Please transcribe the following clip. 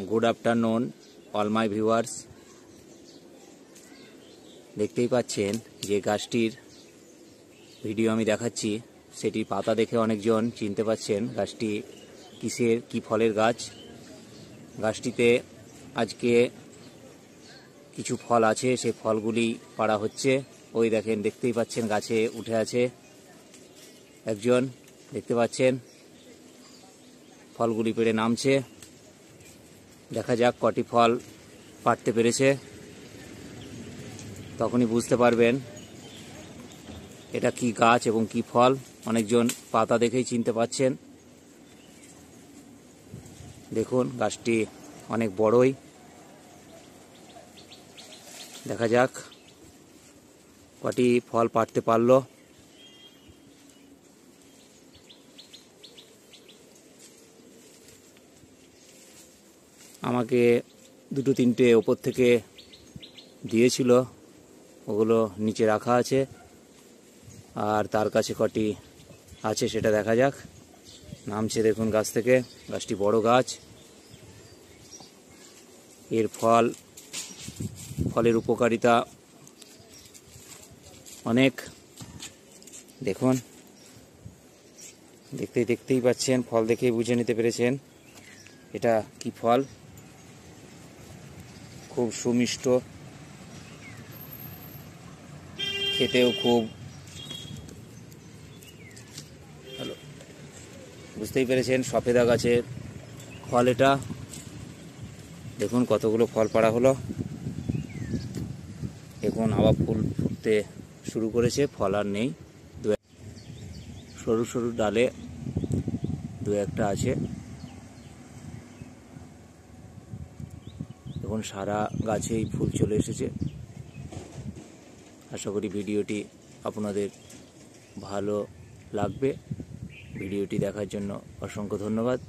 Good afternoon all my viewers. দেখতেই পাচ্ছেন যে গাছটির ভিডিও আমি দেখাচ্ছি, সেটির পাতা দেখে অনেকজন চিনতে পাচ্ছেন গাছটি কিসের কি ফলের গাছ। গাছটিতে আজকে কিছু ফল আছে, সেই ফলগুলি পাড়া হচ্ছে। ওই দেখেন, দেখতেই পাচ্ছেন গাছে উঠে আছে একজন, দেখতে পাচ্ছেন ফলগুলি পেড়ে নামছে। দেখা যাক কটি ফল পাড়তে পেরেছে, তখনই বুঝতে পারবেন এটা কি গাছ এবং কি ফল। অনেকজন পাতা দেখেই চিনতে পাচ্ছেন। দেখুন গাছটি অনেক বড়ই। দেখা যাক কটি ফল পাড়তে পারলো। আমাকে দুটো তিনটে ওপর থেকে দিয়েছিল, ওগুলো নিচে রাখা আছে। আর তার কাছে কটি আছে সেটা দেখা যাক। নামছে দেখুন গাছ থেকে। গাছটি বড় গাছ। এর ফলের উপকারিতা অনেক। দেখুন, দেখতেই পাচ্ছেন, ফল দেখেই বুঝে নিতে পেরেছেন এটা কি ফল। খুব সুমিষ্ট, খেতেও খুব ভালো। বুঝতেই পেরেছেন সফেদা গাছের ফল এটা। দেখুন কতগুলো ফল পাড়া হলো। এখন আবার ফুল ফুটতে শুরু করেছে, ফল আর নেই। সরু সরু ডালে দু একটা আছে। এখন সারা গাছেই ফুল চলে এসেছে। আশা করি ভিডিওটি আপনাদের ভালো লাগবে। ভিডিওটি দেখার জন্য অসংখ্য ধন্যবাদ।